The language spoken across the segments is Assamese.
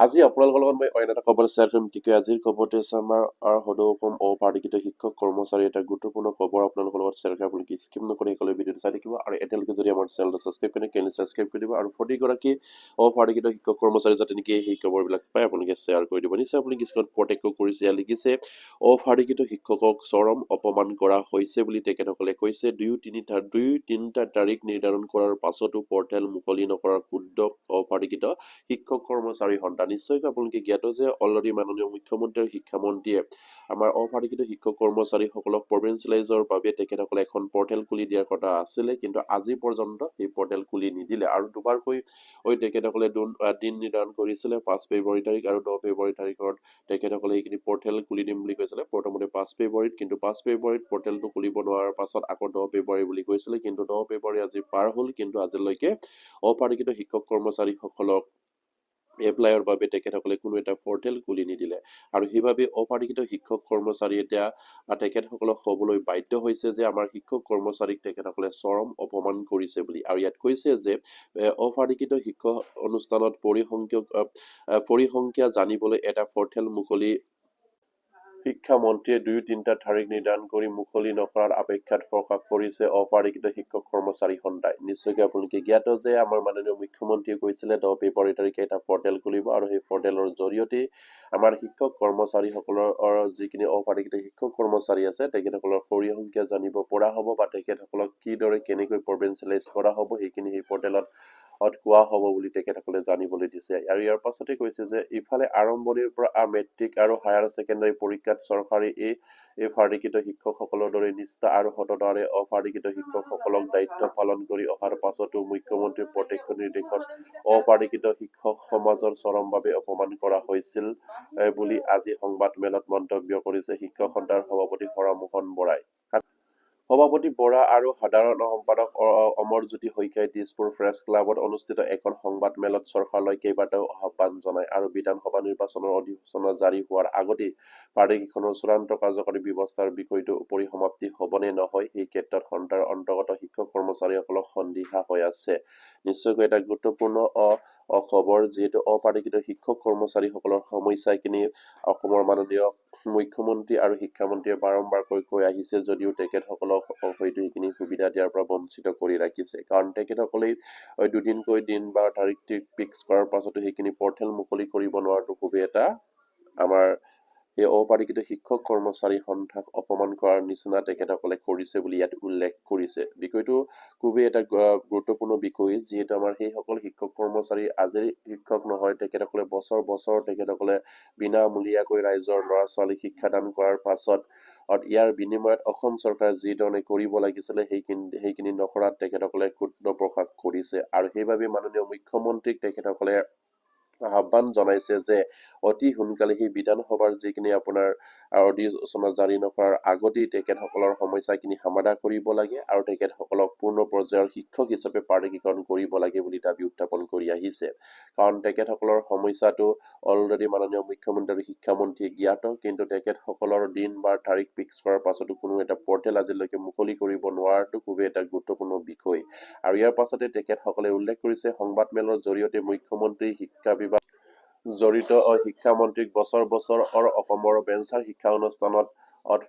আজি আপোনালোকৰ লগত মই অন্য এটা খবৰ শ্বেয়াৰ কৰিম ঠিক আজিৰ খবৰটো আছে আমাৰ সদৌ অসম অপাৰ্টিকৃত শিক্ষক কৰ্মচাৰী এটা গুৰুত্বপূৰ্ণ খবৰ আপোনালোকৰ লগত শ্বেয়াৰ কৰা বুলি স্কিপ নকৰি সকলো ভিডিঅ'টো চাই থাকিব আৰু এতিয়ালৈকে যদি আমাৰ চেনেলটো ছাবস্ক্ৰাইব কৰে কেনে ছাবস্ক্ৰাইব কৰি দিব আৰু প্ৰতিগৰাকী অপাৰ্টিকৃত শিক্ষক কৰ্মচাৰী যাতে নেকি এই খবৰবিলাক পায় আপোনালোকে শ্বেয়াৰ কৰি দিব নিশ্চয় আপুনি কিছুমান প্ৰত্যক্ষ কৰিছে ইয়াত লিখিছে অপাৰ্টিকৃত শিক্ষকক চৰম অপমান কৰা হৈছে বুলি তেখেতসকলে কৈছে দুই তিনিটা তাৰিখ নিৰ্ধাৰণ কৰাৰ পাছতো পৰ্টেল মুকলি নকৰাৰ ক্ষুব্ধ অপাৰ্টিকৃত শিক্ষক কৰ্মচাৰী সন্থা নিশ্চয়কৈ আপোনালোকে জ্ঞাত যে অলৰেডি মাননীয় মুখ্যমন্ত্ৰী আৰু শিক্ষামন্ত্ৰীয়ে আমাৰ অপাৰ্টিকৃত শিক্ষক কৰ্মচাৰীসকলক প্ৰভিন্সিয়েলাইজৰ বাবে তেখেতসকলে এখন পৰ্টেল খুলি দিয়াৰ কথা আছিলে কিন্তু আজি পৰ্যন্ত সেই পৰ্টেল খুলি নিদিলে আৰু দুবাৰকৈ তেখেতসকলে দিন নিৰ্ধাৰণ কৰিছিলে 5 ফেব্ৰুৱাৰী তাৰিখ আৰু 10 ফেব্ৰুৱাৰী তাৰিখত তেখেতসকলে এইখিনি পৰ্টেল খুলি দিম বুলি কৈছিলে প্ৰথমতে 5 ফেব্ৰুৱাৰীত কিন্তু 5 ফেব্ৰুৱাৰীত পৰ্টেলটো খুলিব নোৱাৰাৰ পাছত আকৌ 10 ফেব্ৰুৱাৰী বুলি কৈছিলে কিন্তু 10 ফেব্ৰুৱাৰী আজি পাৰ হ'ল কিন্তু আজিলৈকে অপাৰ্টিকৃত শিক্ষক কৰ্মচাৰীসকলক এপ্লাইৰ বাবে তেখেতসকলে কোনো এটা পৰ্টেল খুলি নিদিলে আৰু সেইবাবে অপাৰ্টিকৃত শিক্ষক কৰ্মচাৰী এতিয়া তেখেতসকলক ক'বলৈ বাধ্য হৈছে যে আমাৰ শিক্ষক কৰ্মচাৰীক তেখেতসকলে চৰম অপমান কৰিছে বুলি আৰু ইয়াত কৈছে যে অপাৰ্টিকৃত শিক্ষক অনুষ্ঠানত পৰিসংখ্যা জানিবলৈ এটা পৰ্টেল মুকলি শিক্ষামন্ত্ৰীয়ে 2-3টা তাৰিখ নিৰ্ধাৰণ কৰি মুকলি নকৰাৰ অপেক্ষাত প্ৰকাশ কৰিছে অপাৰ্টিকৃত শিক্ষক কৰ্মচাৰী সন্থাই নিশ্চয়কৈ আপোনালোকে জ্ঞাত যে আমাৰ মাননীয় মুখ্যমন্ত্ৰীয়ে কৈছিলে 10 ফেব্ৰুৱাৰী তাৰিখে এটা পৰ্টেল খুলিব আৰু সেই পৰ্টেলৰ জৰিয়তে আমাৰ শিক্ষক কৰ্মচাৰীসকলৰ যিখিনি অপাৰ্টিকৃত শিক্ষক কৰ্মচাৰী আছে তেখেতসকলৰ পৰিসংখ্যা জানিব পৰা হ'ব বা তেখেতসকলক কিদৰে কেনেকৈ প্ৰভিন্সিয়েলাইজ কৰা হ'ব সেইখিনি সেই পৰ্টেলত কোৱা হ'ব বুলি তেখেতসকলে জানিবলৈ দিছে আৰু ইয়াৰ পাছতে কৈছে যে ইফালে আৰম্ভণিৰ পৰা মেট্ৰিক আৰু হায়াৰ ছেকেণ্ডাৰী পৰীক্ষাত চৰকাৰে এই অপাৰ্টিকৃত শিক্ষকসকলৰ দৰে নিষ্ঠা আৰু সততাৰে অপাৰ্টিকৃত শিক্ষকসকলক দায়িত্ব পালন কৰি অহাৰ পাছতো মুখ্যমন্ত্ৰীৰ প্ৰত্যক্ষ নিৰ্দেশত অপাৰ্টিকৃত শিক্ষক সমাজৰ চৰমভাৱে অপমান কৰা হৈছিল বুলি আজি সংবাদ মেলত মন্তব্য কৰিছে শিক্ষক সন্থাৰ সভাপতি হৰমোহন বৰাই সভাপতি বৰা আৰু সাধাৰণ সম্পাদক অমৰজ্যোতি শইকীয়াই দিছপুৰ প্ৰেছ ক্লাবত অনুষ্ঠিত এখন সংবাদ মেলত চৰকাৰলৈ কেইবাটাও আহ্বান জনায় আৰু বিধানসভা নিৰ্বাচনৰ অধিসূচনা জাৰি হোৱাৰ আগতেই প্ৰাদেশিকখনৰ চূড়ান্ত কাৰ্যকৰী ব্যৱস্থাৰ বিষয়টো পৰিসমাপ্তি হ'বনে নহয় এই ক্ষেত্ৰত সন্থাৰ অন্তৰ্গত শিক্ষক কৰ্মচাৰীসকলক সন্দিহা হৈ আছে নিশ্চয়কৈ এটা গুৰুত্বপূৰ্ণ খবৰ যিহেতু অপাৰ্টিকৃত শিক্ষক কৰ্মচাৰীসকলৰ সমস্যাখিনি অসমৰ মাননীয় মুখ্যমন্ত্ৰী আৰু শিক্ষামন্ত্ৰীয়ে বাৰম্বাৰকৈ কৈ আহিছে যদিও তেখেতসকলক হয়তো এইখিনি সুবিধা দিয়াৰ পৰা বঞ্চিত কৰি ৰাখিছে কাৰণ তেখেতসকলেই দুদিনকৈ দিন বা তাৰিখ ফিক্স কৰাৰ পাছতো সেইখিনি পৰ্টেল মুকলি কৰিব নোৱাৰাটো খুবেই এটা আমাৰ এই অপাৰ্টিকৃত শিক্ষক কৰ্মচাৰী সন্থাক অপমান কৰাৰ নিচিনা তেখেতসকলে কৰিছে বুলি ইয়াত উল্লেখ কৰিছে বিষয়টো খুবেই এটা গুৰুত্বপূৰ্ণ বিষয় যিহেতু আমাৰ সেইসকল শিক্ষক কৰ্মচাৰী আজিৰ শিক্ষক নহয় তেখেতসকলে বছৰ বছৰ তেখেতসকলে বিনামূলীয়াকৈ ৰাইজৰ ল'ৰা ছোৱালীক শিক্ষাদান কৰাৰ পাছত ইয়াৰ বিনিময়ত অসম চৰকাৰে যি ধৰণে কৰিব লাগিছিলে সেইখিনি নকৰাত তেখেতসকলে ক্ষুব্ধ প্ৰকাশ কৰিছে আৰু সেইবাবে মাননীয় মুখ্যমন্ত্ৰীক তেখেতসকলে আহ্বান জনাইছে যে অতি সোনকালে সেই বিধানসভাৰ যিখিনি আপোনাৰ অধিসূচনা জাৰি নকৰাৰ আগতেই তেখেতসকলৰ সমস্যাখিনি সমাধান কৰিব লাগে আৰু তেখেতসকলক পূৰ্ণ পৰ্যায়ৰ শিক্ষক হিচাপে প্ৰাদেশিকৰণ কৰিব লাগে বুলি দাবী উত্থাপন কৰি আহিছে কাৰণ তেখেতসকলৰ সমস্যাটো অলৰেডি মাননীয় মুখ্যমন্ত্ৰী আৰু শিক্ষামন্ত্ৰীয়ে জ্ঞাত কিন্তু তেখেতসকলৰ দিন বাৰ তাৰিখ ফিক্স কৰাৰ পাছতো কোনো এটা পৰ্টেল আজিলৈকে মুকলি কৰিব নোৱাৰাটো খুবেই এটা গুৰুত্বপূৰ্ণ বিষয় আৰু ইয়াৰ পাছতে তেখেতসকলে উল্লেখ কৰিছে সংবাদ মেলৰ জৰিয়তে মুখ্যমন্ত্ৰী শিক্ষা বিভাগ জড়িত শিক্ষামন্ত্ৰীক বছৰ অসমৰ বেঞ্চাৰ শিক্ষা অনুষ্ঠানত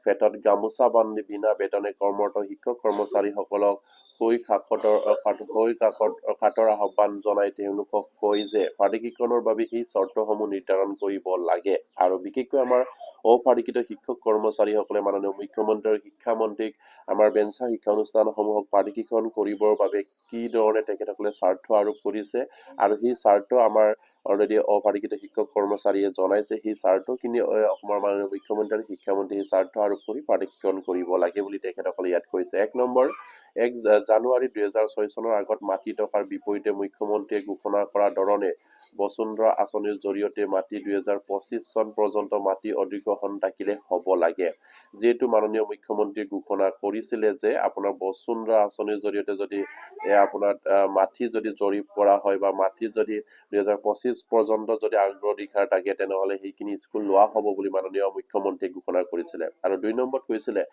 ফেটত গামোচা বান্ধি বিনা বেতনে কৰ্মৰত শিক্ষক কৰ্মচাৰীসকলক কাটৰ আহ্বান জনাই তেওঁলোকক কয় যে প্ৰাদেশিকৰণৰ বাবে এই চৰ্তসমূহ নিৰ্ধাৰণ কৰিব লাগে আৰু বিশেষকৈ আমাৰ অপাৰ্টিকৃত শিক্ষক কৰ্মচাৰীসকলে মাননীয় মুখ্যমন্ত্ৰী আৰু শিক্ষামন্ত্ৰীক আমাৰ বেঞ্চাৰ শিক্ষা অনুষ্ঠানসমূহক প্ৰাদেশিকৰণ কৰিবৰ বাবে কি ধৰণে তেখেতসকলে স্বাৰ্থ আৰোপ কৰিছে আৰু সেই স্বাৰ্থ আমাৰ অলৰেডি অপাৰ্টিকৃত শিক্ষক কৰ্মচাৰীয়ে জনাইছে সেই স্বাৰ্থখিনি অসমৰ মাননীয় মুখ্যমন্ত্ৰী আৰু শিক্ষামন্ত্ৰী সেই স্বাৰ্থ আৰোপ কৰি প্ৰাদেশিকৰণ কৰিব লাগে বুলি তেখেতসকলে ইয়াত কৈছে 1 জানুৱাৰী 2006 চনৰ আগত মাটি টকাৰ বিপৰীতে মুখ্যমন্ত্ৰীয়ে ঘোষণা কৰা ধৰণে বসুন্ধৰা আঁচনিৰ জৰিয়তে মাটি 2025 চন পৰ্যন্ত মাটি অধিগ্ৰহণ থাকিলে হ'ব লাগে যেহেতু মাননীয় মুখ্যমন্ত্ৰীয়ে ঘোষণা কৰিছিলে যে আপোনাৰ বসুন্ধৰা আঁচনিৰ জৰিয়তে যদি আপোনাৰ মাটি যদি জৰীপ কৰা হয় বা মাটি যদি 2025 পৰ্যন্ত যদি অগ্ৰাধিকাৰ থাকে তেনেহলে সেইখিনি স্কুল লোৱা হ'ব বুলি মাননীয় মুখ্যমন্ত্ৰীয়ে ঘোষণা কৰিছিলে আৰু 2 নম্বৰত কৈছিলে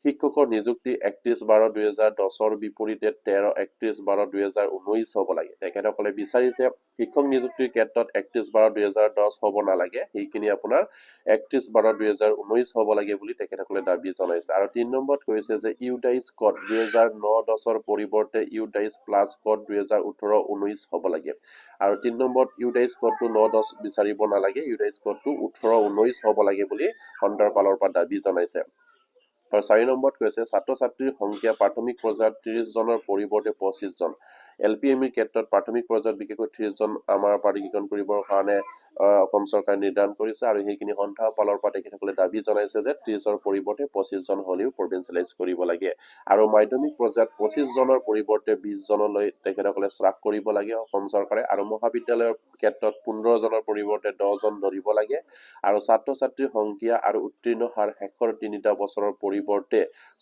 শিক্ষকৰ নিযুক্তি 31/12/2010 বিপৰীতে 13/31/2019 হ'ব লাগে তেখেতসকলে বিচাৰিছে শিক্ষক নিযুক্তিৰ এমিৰ ক্ষেত্ৰত 31/12/2010 হ'ব নালাগে, সেইখিনি আপোনাৰ 31/12/2019 হ'ব লাগে বুলি তেখেতসকলে দাবী জনাইছে। আৰু 3 নম্বৰত কৈছে যে ইউডাইচ কোড 2009-10ৰ পৰিৱৰ্তে ইউডাইচ প্লাছ কোড 2018-19 হ'ব লাগে। আৰু 3 নম্বৰত ইউডাইচ কোডটো 9-10 বিচাৰিব নালাগে, ইউডাইচ কোডটো 18-19 হ'ব লাগে বুলি সন্দৰ্পালৰ পৰা দাবী জনাইছে। আৰু 4 নম্বৰত কৈছে ছাত্ৰ ছাত্ৰীৰ সংখ্যা প্ৰাথমিক পৰ্যায়ত 30 জনৰ পৰিৱৰ্তে 25 জন। LPMৰ ক্ষেত্ৰত প্ৰাথমিক পৰ্যায়ত বিশেষকৈ 30 জন আমাৰ প্ৰাধিকৰণ কৰিবৰ কাৰণে অসম চৰকাৰে নিৰ্ধাৰণ কৰিছে আৰু সেইখিনি সন্থাপালৰ পৰা তেখেতসকলে দাবী জনাইছে যে 30ৰ পৰিৱৰ্তে 25 জন হ'লেও প্ৰভিঞ্চিয়েলাইজ কৰিব লাগে। আৰু মাধ্যমিক পৰ্যায়ত 25 জনৰ পৰিৱৰ্তে 20 জনলৈ তেখেতসকলে শ্ৰাপ কৰিব লাগে অসম চৰকাৰে। আৰু মহাবিদ্যালয়ৰ ক্ষেত্ৰত 15 জনৰ পৰিৱৰ্তে 10 জন ধৰিব লাগে। আৰু ছাত্ৰ ছাত্ৰীৰ সংখ্যা আৰু উত্তীৰ্ণ হাৰ শেষৰ 3টা বছৰৰ পৰিৱৰ্তে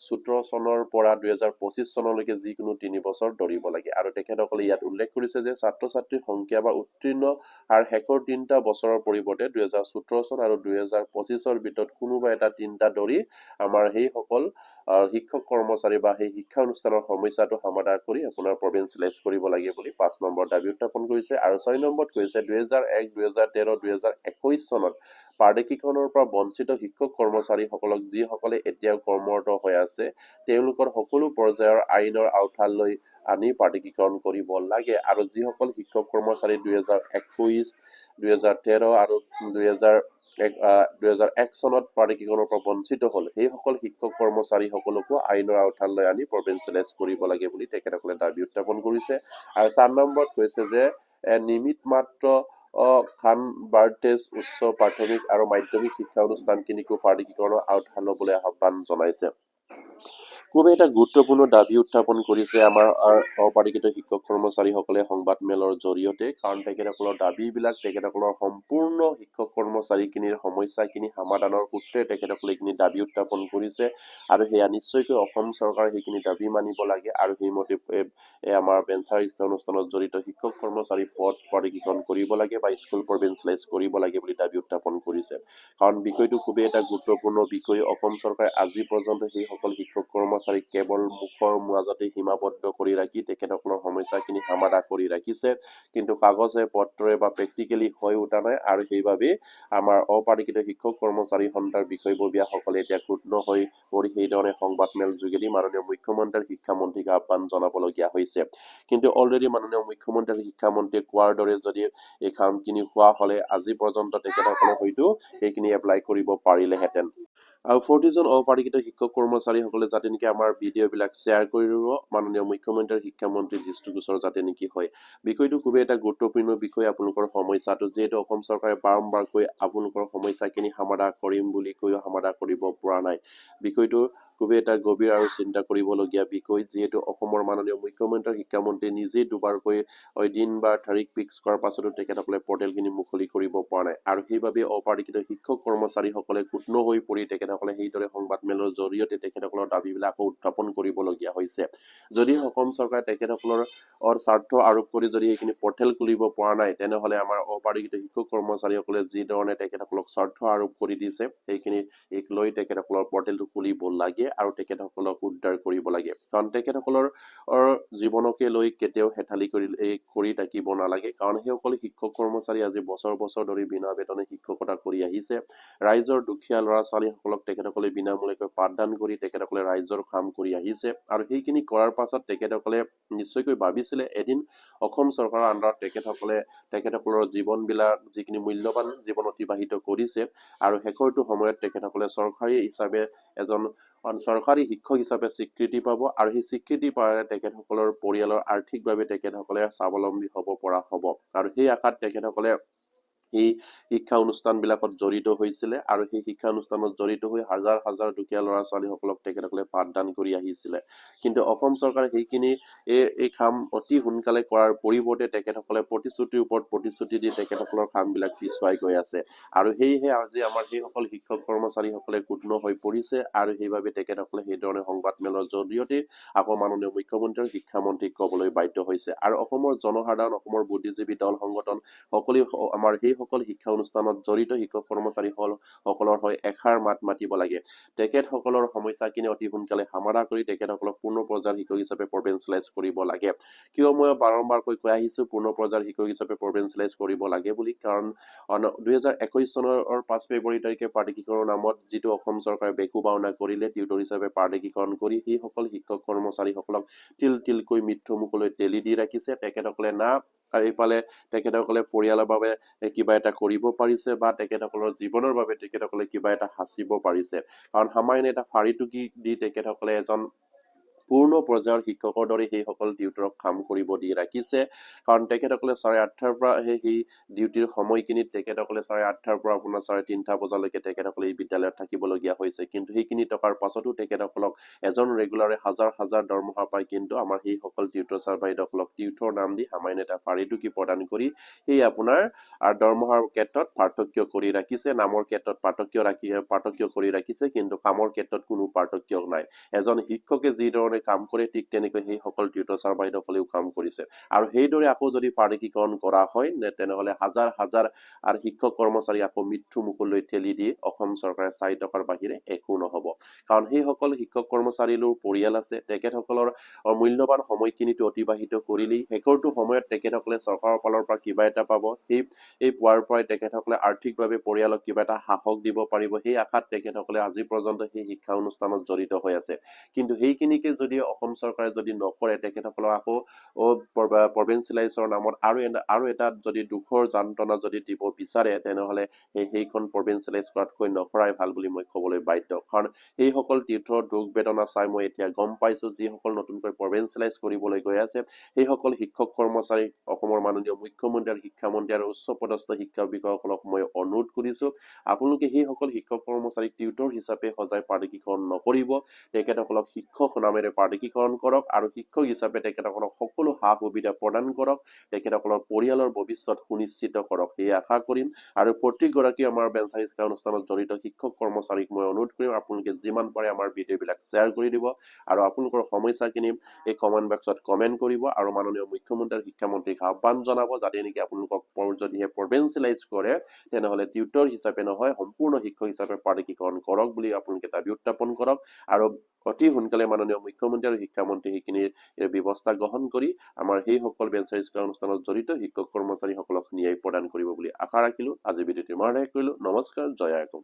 17 চনৰ পৰা 2025 চনলৈকে যিকোনো 3 বছৰ ধৰিব লাগে। আৰু তেখেতসকলে ইয়াত উল্লেখ কৰিছে যে ছাত্ৰ ছাত্ৰীৰ সংখ্যা বা উত্তীৰ্ণ হাৰ শেষৰ 3টা বছৰৰ পৰিৱৰ্তে 2017 চন আৰু 2025ৰ ভিতৰত কোনোবা এটা 3টা ধৰি আমাৰ সেইসকল শিক্ষক কৰ্মচাৰী বা সেই শিক্ষা অনুষ্ঠানৰ সমস্যাটো সমাধান কৰি আপোনাৰ প্ৰভিঞ্চিয়েলাইজ কৰিব লাগে বুলি 5 নম্বৰ দাবী উত্থাপন কৰিছে। আৰু 6 নম্বৰত কৈছে 2001, 2013, 2021 চনত প্ৰাদেশিকৰণৰ পৰা বঞ্চিত শিক্ষক কৰ্মচাৰীসকলক যিসকলে এতিয়াও কৰ্মৰত হৈ আছে তেওঁলোকৰ সকলো পৰ্যায়ৰ আইনৰ আওতালৈ আনি প্ৰাদেশিকৰণ কৰিব লাগে। আৰু যিসকল শিক্ষক কৰ্মচাৰী 2021, 2013 আৰু 2001 চনত প্ৰাদেশিকৰণৰ পৰা বঞ্চিত হ'ল সেইসকল শিক্ষক কৰ্মচাৰীসকলকো আইনৰ আওতালৈ আনি প্ৰভিঞ্চিয়েলাইজ কৰিব লাগে বুলি তেখেতসকলে দাবী উত্থাপন কৰিছে। আৰু 4 নম্বৰত কৈছে যে নিমিত মাত্ৰ খান বাৰ্টেজ উচ্চ প্ৰাথমিক আৰু মাধ্যমিক শিক্ষা অনুষ্ঠানখিনিকো প্ৰাদেশিকৰণৰ আওতা ল'বলৈ আহ্বান জনাইছে। খুব এটা গুৰুত্বপূৰ্ণ দাবী উত্থাপন কৰিছে আমাৰ অপাৰিকৃত শিক্ষক কৰ্মচাৰীসকলে সংবাদ মেলৰ জৰিয়তে। কাৰণ তেখেতসকলৰ দাবীবিলাক তেখেতসকলৰ সম্পূৰ্ণ শিক্ষক কৰ্মচাৰীখিনিৰ সমস্যাখিনি সমাধানৰ সূত্ৰে তেখেতসকলে এইখিনি দাবী উত্থাপন কৰিছে। আৰু সেয়া নিশ্চয়কৈ অসম চৰকাৰে সেইখিনি দাবী মানিব লাগে। আৰু সেইমতে আমাৰ ভেঞ্চাৰ শিক্ষা অনুষ্ঠানত জড়িত শিক্ষক কৰ্মচাৰী পদ প্ৰাদেশিকৰণ কৰিব লাগে বা স্কুল প্ৰভিঞ্চিয়েলাইজ কৰিব লাগে বুলি দাবী উত্থাপন কৰিছে। কাৰণ বিষয়টো খুবেই এটা গুৰুত্বপূৰ্ণ বিষয়। অসম চৰকাৰে আজি পৰ্যন্ত সেইসকল শিক্ষক কৰ্মচাৰীক কেৱল মুখৰ মাজতে সীমাবদ্ধ কৰি ৰাখি তেখেতসকলৰ সমস্যাখিনি সমাধান কৰি ৰাখিছে, কিন্তু কাগজে পত্ৰৰে বা প্ৰেক্টিকেলি হৈ উঠা নাই। আৰু সেইবাবে আমাৰ অপাৰিকৃত শিক্ষক কৰ্মচাৰী সন্থাৰ বিষয়ববীয়াসকলে এতিয়া ক্ষুণ্ণ হৈ পৰি সেইধৰণে সংবাদ মেল যোগেদি মাননীয় মুখ্যমন্ত্ৰী শিক্ষামন্ত্ৰীক আহ্বান জনাবলগীয়া হৈছে। কিন্তু অলৰেডি মাননীয় মুখ্যমন্ত্ৰী শিক্ষামন্ত্ৰীয়ে কোৱাৰ দৰে যদি এই কামখিনি হোৱা হ'লে আজি পৰ্যন্ত তেখেতসকলে হয়তো সেইখিনি এপ্লাই কৰিব পাৰিলেহেঁতেন। আৰু 40 জন অপাৰিকৃত শিক্ষক কৰ্মচাৰীসকলে যাতে নেকি আমাৰ ভিডিঅ'বিলাক শ্বেয়াৰ কৰি দিব মাননীয় মুখ্যমন্ত্ৰী শিক্ষামন্ত্ৰীৰ দৃষ্টিগোচৰ যাতে নেকি হয়। বিষয়টো খুবেই এটা গুৰুত্বপূৰ্ণ বিষয়। আপোনালোকৰ সমস্যাটো যিহেতু অসম চৰকাৰে বাৰম্বাৰকৈ আপোনালোকৰ সমস্যাখিনি সমাধান কৰিম বুলি কৈও সমাধান কৰিব পৰা নাই। বিষয়টো খুবেই এটা গভীৰ আৰু চিন্তা কৰিবলগীয়া বিষয়। যিহেতু অসমৰ মাননীয় মুখ্যমন্ত্ৰী শিক্ষামন্ত্ৰী নিজেই দুবাৰকৈ দিন বাৰ তাৰিখ ফিক্স কৰাৰ পাছতো তেখেতসকলে পৰ্টেলখিনি মুকলি কৰিব পৰা নাই। আৰু সেইবাবে অপাৰিকৃত শিক্ষক কৰ্মচাৰীসকলে ক্ষুণ্ণ হৈ পৰি তেখেতসকলে সেইদৰে সংবাদ মেলৰ জৰিয়তে তেখেতসকলৰ দাবীবিলাক উত্থাপন কৰিবলগীয়া হৈছে। যদি অসম চৰকাৰে তেখেতসকলৰ স্বাৰ্থ আৰোপ কৰি যদি এইখিনি পৰ্টেল খুলিব পৰা নাই তেনেহলে আমাৰ অপাৰিকৃত শিক্ষক কৰ্মচাৰীসকলে যি ধৰণে তেখেতসকলক স্বাৰ্থ আৰোপ কৰি দিছে সেইখিনি লৈ তেখেতসকলৰ পৰ্টেলটো খুলিব লাগে আৰু তেখেতসকলক উদ্ধাৰ কৰিব লাগে। কাৰণ তেখেতসকলৰ জীৱনকে লৈ কেতিয়াও হেঠালি কৰি থাকিব নালাগে। কাৰণ সেইসকল শিক্ষক কৰ্মচাৰী আজি বছৰ বছৰ ধৰি বিনা বেতনে শিক্ষকতা কৰি আহিছে। ৰাইজৰ দুখীয়া ল'ৰা ছোৱালীসকলক তেখেতসকলে বিনামূলীয়াকৈ পাঠদান কৰি তেখেতসকলে ৰাইজৰ কাম কৰি আহিছে। আৰু সেইখিনি কৰাৰ পাছত তেখেতসকলে নিশ্চয়কৈ ভাবিছিলে এদিন অসম চৰকাৰৰ আণ্ডাৰত তেখেতসকলৰ জীৱনবিলাক যিখিনি মূল্যৱান জীৱন অতিবাহিত কৰিছে আৰু শেষৰটো সময়ত তেখেতসকলে চৰকাৰী হিচাপে এজন চৰকাৰী শিক্ষক হিচাপে স্বীকৃতি পাব। আৰু সেই স্বীকৃতি পালে তেখেতসকলৰ পৰিয়ালৰ আৰ্থিকভাৱে তেখেতসকলে স্বাৱলম্বী হ'ব পৰা হ'ব। আৰু সেই আশাত তেখেতসকলে এই শিক্ষা অনুষ্ঠানবিলাকত জড়িত হৈছিলে। আৰু সেই শিক্ষা অনুষ্ঠানত জড়িত হৈ হাজাৰ হাজাৰ দুখীয়া ল'ৰা ছোৱালীসকলক তেখেতসকলে পাঠদান কৰি আহিছিলে। কিন্তু অসম চৰকাৰে সেইখিনি এই কাম অতি সোনকালে কৰাৰ পৰিৱৰ্তে তেখেতসকলে প্ৰতিশ্ৰুতিৰ ওপৰত প্ৰতিশ্ৰুতি দি তেখেতসকলৰ কামবিলাক পিছুৱাই গৈ আছে। আৰু সেয়েহে আজি আমাৰ সেইসকল শিক্ষক কৰ্মচাৰীসকলে ক্ষুণ্ণ হৈ পৰিছে। আৰু সেইবাবে তেখেতসকলে সেইধৰণে সংবাদ মেলৰ জৰিয়তে আকৌ মাননীয় মুখ্যমন্ত্ৰী আৰু শিক্ষামন্ত্ৰীক ক'বলৈ বাধ্য হৈছে। আৰু অসমৰ জনসাধাৰণ, অসমৰ বুদ্ধিজীৱী দল সংগঠন সকলোৱে আমাৰ সেই সকল শিক্ষা অনুষ্ঠানত জড়িত শিক্ষক কৰ্মচাৰী সকলৰ হৈ এষাৰ মাত মাতিব লাগে তেখেতসকলৰ সমস্যাখিনি অতি সোনকালে সমাধা কৰি তেখেতসকলক পূৰ্ণ পৰ্যায়ৰ শিক্ষক হিচাপে প্ৰভিঞ্চিয়েলাইজ কৰিব লাগে কিয় মই বাৰম্বাৰকৈ কৈ আহিছো পূৰ্ণ পৰ্যায়ৰ শিক্ষক হিচাপে প্ৰভিঞ্চিয়েলাইজ কৰিব লাগে বুলি কাৰণ 2021 চনৰ 5 ফেব্ৰুৱাৰী তাৰিখে প্ৰাদেশিকৰণৰ নামত যিটো অসম চৰকাৰে বেকু বাওনা কৰিলে টিউটৰ হিচাপে প্ৰাদেশিকৰণ কৰি সেই সকল শিক্ষক কৰ্মচাৰীসকলক তিল তিলকৈ মৃত্যু মুখলৈ ঠেলি দি ৰাখিছে তেখেতসকলে না এইফালে তেখেতসকলে পৰিয়ালৰ বাবে কিবা এটা কৰিব পাৰিছে বা তেখেতসকলৰ জীৱনৰ বাবে তেখেতসকলে কিবা এটা সাঁচিব পাৰিছে কাৰণ সামান্য এটা ফাৰিটুকি দি তেখেতসকলে এজন পূৰ্ণ পৰ্যায়ৰ শিক্ষকৰ দৰে সেই সকল টিউটৰক কাম কৰিব দি ৰাখিছে কাৰণ তেখেতসকলে 8:30 পৰা সেই ডিউটিৰ সময়খিনিত তেখেতসকলে 8:30 পৰা আপোনাৰ 3:30 বজালৈকে তেখেতসকলে এই বিদ্যালয়ত থাকিবলগীয়া হৈছে কিন্তু সেইখিনি টকাৰ পাছতো তেখেতসকলক এজন ৰেগুলাৰে হাজাৰ হাজাৰ দৰমহা পায় কিন্তু আমাৰ সেই সকল টিউটৰ ছাৰ বাইদেউসকলক টিউটৰ নাম দি সামান্য এটা ফাৰিটুকি প্ৰদান কৰি এই আপোনাৰ দৰমহাৰ ক্ষেত্ৰত পাৰ্থক্য কৰি ৰাখিছে নামৰ ক্ষেত্ৰত পাৰ্থক্য কৰি ৰাখিছে কিন্তু কামৰ ক্ষেত্ৰত কোনো পাৰ্থক্য নাই এজন শিক্ষকে যি ধৰণে কাম কৰে ঠিক তেনেকৈ সেই সকল টিউটৰ ছাৰ বাইদেউসকলেও কাম কৰিছে আৰু সেইদৰে আকৌ যদি প্ৰাদেশিকৰণ কৰা হয় তেনেহলে হাজাৰ হাজাৰ আৰু শিক্ষক কৰ্মচাৰী আকৌ মৃত্যু মুখলৈ ঠেলি দি অসম চৰকাৰে 4 টকাৰ বাহিৰে একো নহব কাৰণ সেই সকল শিক্ষক কৰ্মচাৰীৰ পৰিয়াল আছে তেখেতসকলৰ মূল্যৱান সময়খিনিটো অতিবাহিত কৰিলেই হেকৰটো সময়ত তেখেতসকলে চৰকাৰৰ ফালৰ পৰা কিবা এটা পাব এই পোৱাৰ পৰাই তেখেতসকলে আৰ্থিকভাৱে পৰিয়ালক কিবা এটা সাহস দিব পাৰিব সেই আশাত তেখেতসকলে আজি পৰ্যন্ত সেই শিক্ষা অনুষ্ঠানত জড়িত হৈ আছে কিন্তু সেইখিনিকে যদি অসম চৰকাৰে যদি নকৰে তেখেতসকলক আকৌ প্ৰভিঞ্চিয়েলাইজৰ নামত আৰু এটা যদি দুখৰ যন্ত্ৰণা যদি দিব বিচাৰে তেনেহলে সেইখন প্ৰভিঞ্চিয়েলাইজ কৰাতকৈ নকৰাই ভাল বুলি মই ক'বলৈ বাধ্য কাৰণ এই সকল তীৰ্থৰ দুখ বেদনা চাই মই এতিয়া গম পাইছো যিসকল নতুনকৈ প্ৰভিঞ্চিয়েলাইজ কৰিবলৈ গৈ আছে সেই সকল শিক্ষক কৰ্মচাৰী অসমৰ মাননীয় মুখ্যমন্ত্ৰী আৰু শিক্ষামন্ত্ৰী আৰু উচ্চ পদস্থ শিক্ষা বিষয়াসকলক মই অনুৰোধ কৰিছো আপোনালোকে সেই সকল শিক্ষক কৰ্মচাৰীক টিউটৰ হিচাপে সজাই প্ৰাদেশিকৰণ নকৰিব তেখেতসকলক শিক্ষক নামেৰে প্ৰাদেশিকৰণ কৰক আৰু শিক্ষক হিচাপে তেখেতসকলক সকলো সা সুবিধা প্ৰদান কৰক তেখেতসকলৰ পৰিয়ালৰ ভৱিষ্যত সুনিশ্চিত কৰক এই আশা কৰিম আৰু প্ৰতিগৰাকী আমাৰ বেঞ্চাৰ শিক্ষা অনুষ্ঠানত জড়িত শিক্ষক কৰ্মচাৰীক মই অনুৰোধ কৰিম আপোনালোকে যিমান পাৰে আমাৰ ভিডিঅ'বিলাক শ্বেয়াৰ কৰি দিব আৰু আপোনালোকৰ সমস্যাখিনি এই কমেন্ট বক্সত কমেন্ট কৰিব আৰু মাননীয় মুখ্যমন্ত্ৰী আৰু শিক্ষামন্ত্ৰীক আহ্বান জনাব যাতে নেকি আপোনালোকক যদিহে প্ৰভিঞ্চিয়েলাইজ কৰে তেনেহলে টিউটৰ হিচাপে নহয় সম্পূৰ্ণ শিক্ষক হিচাপে প্ৰাদেশিকৰণ কৰক বুলি আপোনালোকে দাবী উত্থাপন কৰক আৰু অতি সোনকালে মাননীয় মুখ্যমন্ত্ৰী আৰু শিক্ষামন্ত্ৰী সেইখিনিৰ ব্যৱস্থা গ্ৰহণ কৰি আমাৰ সেই সকল বেঞ্চাৰ শিক্ষা অনুষ্ঠানত জড়িত শিক্ষক কৰ্মচাৰীসকলক ন্যায় প্ৰদান কৰিব বুলি আশা ৰাখিলো আজি ভিডিঅ'টো ইমানেই কৰিলো নমস্কাৰ জয় আইকম